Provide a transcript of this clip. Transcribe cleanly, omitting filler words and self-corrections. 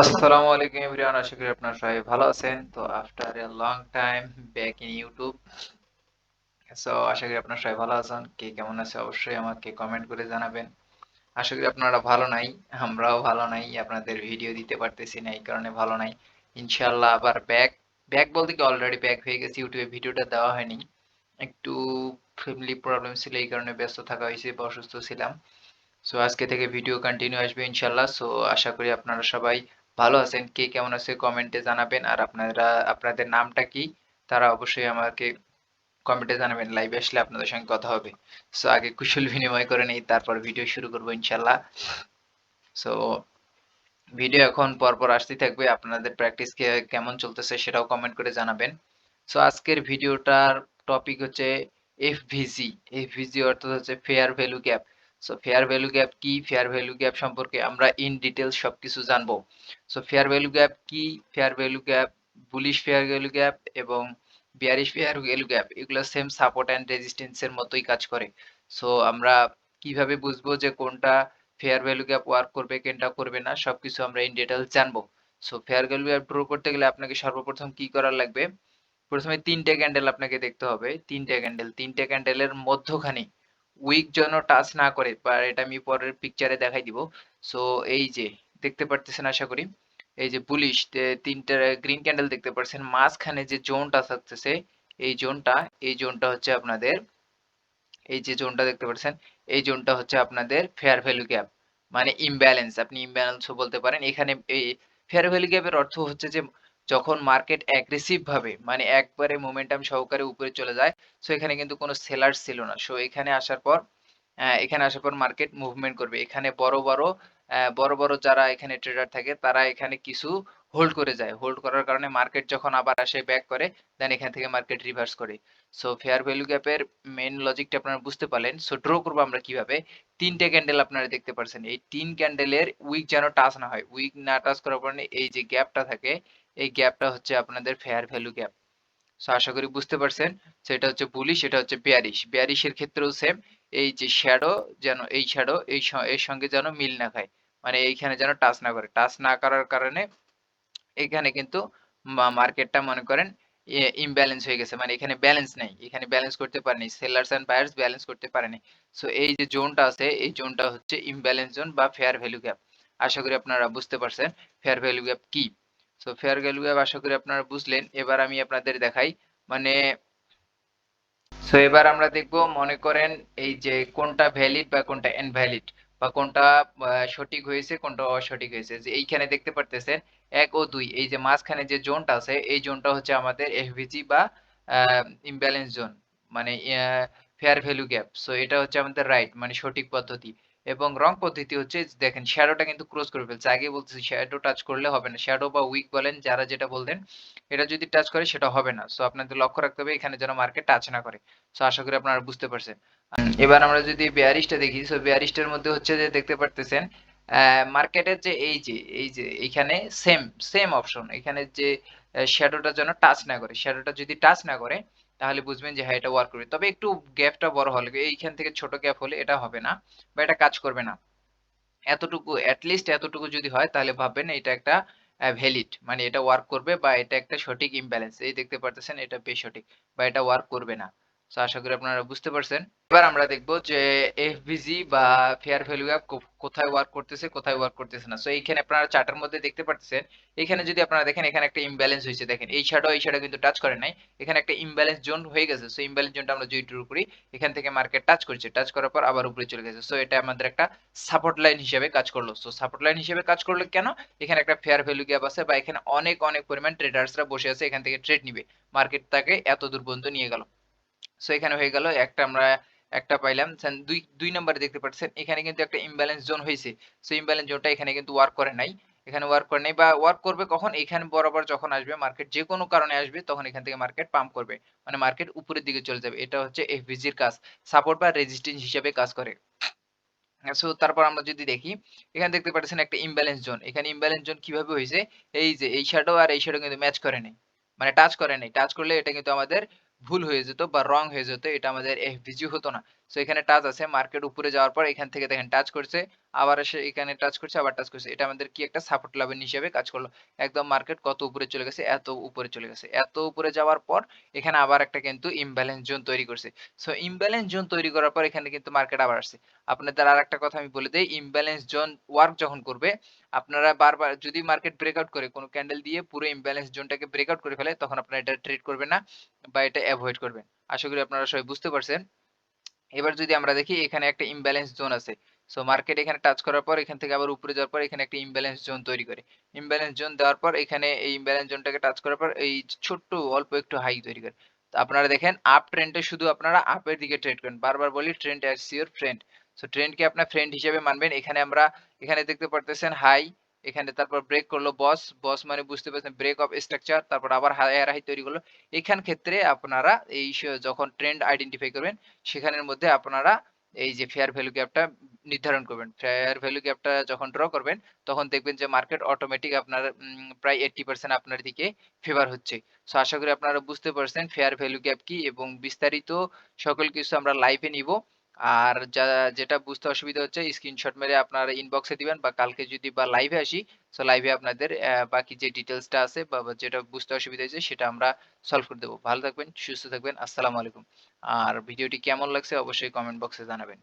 আসসালামু আলাইকুম এভরিওয়ান, আশা করি আপনারা সবাই ভালো আছেন। তো after a long time back in YouTube. So আশা করি আপনারা সবাই ভালো আছেন। কে কেমন আছে অবশ্যই আমাকে কমেন্ট করে জানাবেন। আশা করি আপনারা ভালো নাই, আমরাও ভালো নাই। আপনাদের ভিডিও দিতে পারতেছি না, এই কারণে ভালো নাই। ইনশাআল্লাহ আবার ব্যাক। ব্যাক বলতে কি অলরেডি ব্যাক হয়ে গেছি, ইউটিউবে ভিডিওটা দেওয়া হয়নি। একটু ফ্যামিলি প্রবলেম ছিল, এই কারণে ব্যস্ত থাকা হয়েছে বা অসুস্থ ছিলাম। সো আজকে থেকে ভিডিও কন্টিনিউ আসবে ইনশাল্লাহ। সো আশা করি আপনারা সবাই ভালো আছেন। কে কেমন আছে কমেন্টে জানাবেন, আর আপনাদের নামটা কি তারা অবশ্যই আমাকে কমেন্টে জানাবেন। লাইভে আসলে আপনাদের সঙ্গে কথা হবে। সো আগে কুশল বিনিময় করে নেই, তারপর ভিডিও শুরু করবো ইনশাল্লাহ। সো ভিডিও এখন পরপর আসতেই থাকবে। আপনাদের প্র্যাকটিস কেমন চলতেছে সেটাও কমেন্ট করে জানাবেন। সো আজকের ভিডিওটার টপিক হচ্ছে এফভিজি। এফভিজি অর্থাৎ হচ্ছে fair value gap. So fair value gap কি, ফেয়ার ভ্যালু গ্যাপ সম্পর্কে আমরা ইন ডিটেলস সবকিছু জানবো। সো ফেয়ার ভ্যালু গ্যাপ কি, fair value gap, bullish fair value gap এবং বিয়ারিশ ফেয়ার ভ্যালু গ্যাপ এগুলো সেম সাপোর্ট অ্যান্ড রেজিস্ট্যান্সের মতোই কাজ করে। সো আমরা কিভাবে বুঝবো যে কোনটা ফেয়ার ভ্যালু গ্যাপ ওয়ার্ক করবে কোনটা করবে না, সবকিছু আমরা ইন ডিটেলস জানবো। So fair value gap draw করতে গেলে আপনাকে সর্বপ্রথম কি করা লাগবে? প্রথমে ৩ টে ক্যান্ডেল আপনাকে দেখতে হবে। ৩ টে ক্যান্ডেলের মধ্যখানে উইক যেন টাচ না করে, বা এটা আমি পরের পিকচারে দেখাই দিব। সো এই যে দেখতে পারতেছেন আশা করি। এই যে বুলিশ ৩ টা গ্রিন ক্যান্ডেল দেখতে পাচ্ছেন, মাঝখানে যে জোনটা থাকতেছে, এই জোনটা এই জোনটা হচ্ছে আপনাদের, এই যে জোনটা দেখতে পাচ্ছেন, এই জোনটা হচ্ছে আপনাদের ফেয়ার ভ্যালু গ্যাপ, মানে ইমব্যালেন্স, আপনি ইমব্যালেন্সও বলতে পারেন। এখানে এই ফেয়ার ভ্যালু গ্যাপের অর্থ হচ্ছে যে যখন মার্কেট অ্যাগ্রেসিভ ভাবে মানে একবারে মোমেন্টাম সহকারে উপরে চলে যায়। সো এখানে কিন্তু কোনো সেলার্স ছিল না। সো এখানে আসার পর মার্কেট মুভমেন্ট করবে। এখানে বড় বড় যারা এখানে ট্রেডার থাকে তারা এখানে কিছু হোল্ড করে যায়। হোল্ড করার কারণে মার্কেট যখন আবার আসে ব্যাক করে, দেন এখান থেকে মার্কেট রিভার্স করে। সো ফেয়ার ভ্যালু গ্যাপের মেইন লজিকটা আপনারা বুঝতে পারলেন। সো ড্র করবো আমরা কিভাবে? ৩ টে ক্যান্ডেল আপনারা দেখতে পাচ্ছেন। এই ৩ ক্যান্ডেলের উইক যেন টাচ না হয়। উইক না টাচ করার কারণে এই যে গ্যাপটা থাকে, এই গ্যাপটা হচ্ছে আপনাদের ফেয়ার ভ্যালু গ্যাপ। সো আশা করি বুঝতে পারছেন। সো এটা হচ্ছে বুলিশ, এটা হচ্ছে বেয়ারিশ। বেয়ারিশের ক্ষেত্রেও সেম। এই যে শ্যাডো, যেন এই শ্যাডো এর সঙ্গে যেন মিল না খায়, মানে এইখানে যেন টাচ না করে। টাচ না করার কারণে এখানে কিন্তু মার্কেটটা মনে করেন ইমব্যালেন্স হয়ে গেছে, মানে এখানে ব্যালেন্স নাই, এখানে ব্যালেন্স করতে পারেনি, সেলার্স এন্ড বায়ার্স ব্যালেন্স করতে পারেনি। সো এই যে জোনটা আছে, এই জোনটা হচ্ছে ইমব্যালেন্স জোন বা ফেয়ার ভ্যালু গ্যাপ। আশা করি আপনারা বুঝতে পারছেন ফেয়ার ভ্যালু গ্যাপ কি। সো ফেয়ার ভ্যালু গ্যাপ আশা করি আপনারা বুঝলেন। এবার আমি আপনাদের দেখাই, মানে সো এবার আমরা দেখব, মনে করেন এই যে কোনটা ভ্যালিড বা কোনটা ইনভ্যালিড, বা কোনটা সঠিক হয়েছে কোনটা অসঠিক হয়েছে। যে এইখানে দেখতে পারতেছেন ১ ও ২, এই যে মাঝখানে যে জোনটা আছে, এই জোনটা হচ্ছে আমাদের এফভিজি বা ইমব্যালেন্স জোন, মানে ফেয়ার ভ্যালু গ্যাপ। সো এটা হচ্ছে আমাদের রাইট, মানে সঠিক পদ্ধতি। এবং রং পদ্ধতি হচ্ছে যে দেখেন শ্যাডোটা কিন্তু ক্রস করে ফেলছে। আগে বলতেছি শ্যাডো টাচ করলে হবে না, শ্যাডো বা উইক বলেন যারা যেটা বলতেন, এটা যদি টাচ করে সেটা হবে না। সো আপনাদের লক্ষ্য রাখতে হবে এখানে যেন মার্কেট টাচ না করে। সো আশা করি আপনারা বুঝতে পারছেন। এবার আমরা যদি বেয়ারিশটা দেখি, সো বেয়ারিশটার মধ্যে হচ্ছে যে দেখতে পারতেছেন মার্কেটের যে এই যে এইখানে সেম সেম অপশন, এখানে যে শ্যাডোটা যেন টাচ না করে, শ্যাডোটা যদি টাচ না করে তাহলে বুঝবেন যে হ্যাঁ এটা ওয়ার্ক করবে। তবে একটু গ্যাপটা বড় হলে, এইখান থেকে ছোট গ্যাপ হলে এটা হবে না বা এটা কাজ করবে না। এতটুকু এটলিস্ট এতটুকু যদি হয় তাহলে ভাববেন এটা একটা ভ্যালিড, মানে এটা ওয়ার্ক করবে বা এটা একটা সঠিক ইমব্যালেন্স। এই দেখতে পারতেছেন এটা বেসঠিক বা এটা ওয়ার্ক করবে না। সো আশা করি আপনারা বুঝতে পারছেন। এবার আমরা দেখব যে এফভিজি বা ফেয়ার ভ্যালু গ্যাপ কোথায় ওয়ার্ক করতেছে কোথায় ওয়ার্ক করতেছে না। সো এইখানে আপনারা চার্টের মধ্যে দেখতে পাচ্ছেন, এখানে যদি আপনারা দেখেন এখানে একটা ইমব্যালেন্স হয়েছে। দেখেন এই শ্যাডো কিন্তু টাচ করে নাই, এখানে একটা ইমব্যালেন্স জোন হয়ে গেছে। সো ইমব্যালেন্স জোনটা আমরা যদি ড্র করি, এখান থেকে মার্কেট টাচ করছে, টাচ করার পর আবার উপরে চলে গেছে। সো এটা আমাদের একটা সাপোর্ট লাইন হিসেবে কাজ করলো। সো সাপোর্ট লাইন হিসেবে কাজ করলো কেন? এখানে একটা ফেয়ার ভ্যালু গ্যাপ আছে বা এখানে অনেক অনেক পরিমাণ ট্রেডার্সরা বসে আছে, এখান থেকে ট্রেড নিবে, মার্কেট তাকে এত দূর পর্যন্ত নিয়ে গেল। সো এখানে হয়ে গেল একটা, আমরা একটা পাইলাম। দুই নম্বরে দেখতে পাচ্ছেন এখানে কিন্তু একটা ইমব্যালেন্স জোন হয়েছে। সো ইমব্যালেন্স জোনটা এখানে কিন্তু ওয়ার্ক করে নাই, এখানে ওয়ার্ক করে নাই বা ওয়ার্ক করবে কখন? এখানে বরাবর যখন আসবে মার্কেট, যে কোনো কারণে আসবে, তখন এখান থেকে মার্কেট পাম্প করবে, মানে মার্কেট উপরের দিকে চলে যাবে। এটা হচ্ছে এফভিজির কাজ, সাপোর্ট বা রেজিস্ট্যান্স হিসেবে কাজ করে। সো তারপর আমরা যদি দেখি, এখানে দেখতে পাচ্ছেন একটা ইমব্যালেন্স জোন। এখানে ইমব্যালেন্স জোন কিভাবে হয়েছে? এই যে এই শ্যাডো আর এই শ্যাডো কিন্তু ম্যাচ করে নাই, মানে টাচ করে নাই। টাচ করলে এটা কিন্তু আমাদের ভুল হয়ে যেত বা রং হয়ে যেত, এটা আমাদের এফভিজি হতো না। সো এখানে টাচ আছে, মার্কেট উপরে যাওয়ার পর এখান থেকে দেখেন টাচ করছে, আবার এসে এখানে টাচ করছে, আবার টাচ করছে। এটা আমাদের কি একটা সাপোর্ট লেভেল হিসেবে কাজ করলো। একদম মার্কেট কত উপরে চলে গেছে, এত উপরে চলে গেছে। এত উপরে যাওয়ার পর এখানে আবার একটা কিন্তু ইমব্যালেন্স জোন তৈরি করছে। সো ইমব্যালেন্স জোন তৈরি করার পর এখানে কিন্তু মার্কেট আবার আসছে। আপনাদের আরেকটা কথা আমি বলে দেই, ইমব্যালেন্স জোন ওয়ার্ক যখন করবে, আপনারা বারবার যদি মার্কেট ব্রেকআউট করে কোন ক্যান্ডেল দিয়ে পুরো ইমব্যালেন্স জোনটাকে ব্রেকআউট করে ফেলে, তখন আপনারা এটা ট্রেড করবেন না বা এটা এভয়েড করবেন। আশা করি আপনারা সবাই বুঝতে পারছেন। এবার যদি আমরা দেখি এখানে একটা ইমব্যালেন্স জোন আছে। সো মার্কেট এখানে টাচ করার পর এখান থেকে আবার উপরে যাওয়ার পর এখানে একটা ইমব্যালেন্স জোন তৈরি করে। ইমব্যালেন্স জোন দেওয়ার পর এখানে এই ইমব্যালেন্স জোনটাকে টাচ করার পর এই ছোট্ট অল্প একটু হাই তৈরি করে। তো আপনারা দেখেন আপ ট্রেন্ডে শুধু আপনারা আপের দিকে ট্রেড করেন। বারবার বলি trend as your friend. So ট্রেন্ডকে আপনার ফ্রেন্ড হিসেবে মানবেন। এখানে আমরা এখানে দেখতে পারতেছেন হাই, এখানে তারপর ব্রেক করলো বস, বস মানে বুঝতে পারছেন ব্রেক অফ স্ট্রাকচার, তারপর আবার হায়ার হাই তৈরি করলো। এখান ক্ষেত্রে আপনারা এই যখন ট্রেন্ড আইডেন্টিফাই করবেন, সেখানের মধ্যে আপনারা এই যে ফেয়ার ভ্যালু গ্যাপটা নির্ধারণ করবেন। ফেয়ার ভ্যালু গ্যাপটা যখন ড্র করবেন, তখন দেখবেন যে মার্কেট অটোমেটিক আপনার প্রায় 80% আপনার দিকে ফেভার হচ্ছে। সো আশা করি আপনারা বুঝতে পারছেন ফেয়ার ভ্যালু গ্যাপ কি, এবং বিস্তারিত সকল কিছু আমরা লাইভে নিব। আর যেটা বুঝতে অসুবিধা হচ্ছে স্ক্রিনশট মেরে আপনারা ইনবক্সে দিবেন, বা কালকে যদি বা লাইভে আসি, সো লাইভে আপনাদের বাকি যে ডিটেলসটা আছে বা যেটা বুঝতে অসুবিধা হয়েছে সেটা আমরা সলভ করে দেবো। ভালো থাকবেন, সুস্থ থাকবেন। আসসালামু আলাইকুম। আর ভিডিওটি কেমন লাগছে অবশ্যই কমেন্ট বক্সে জানাবেন।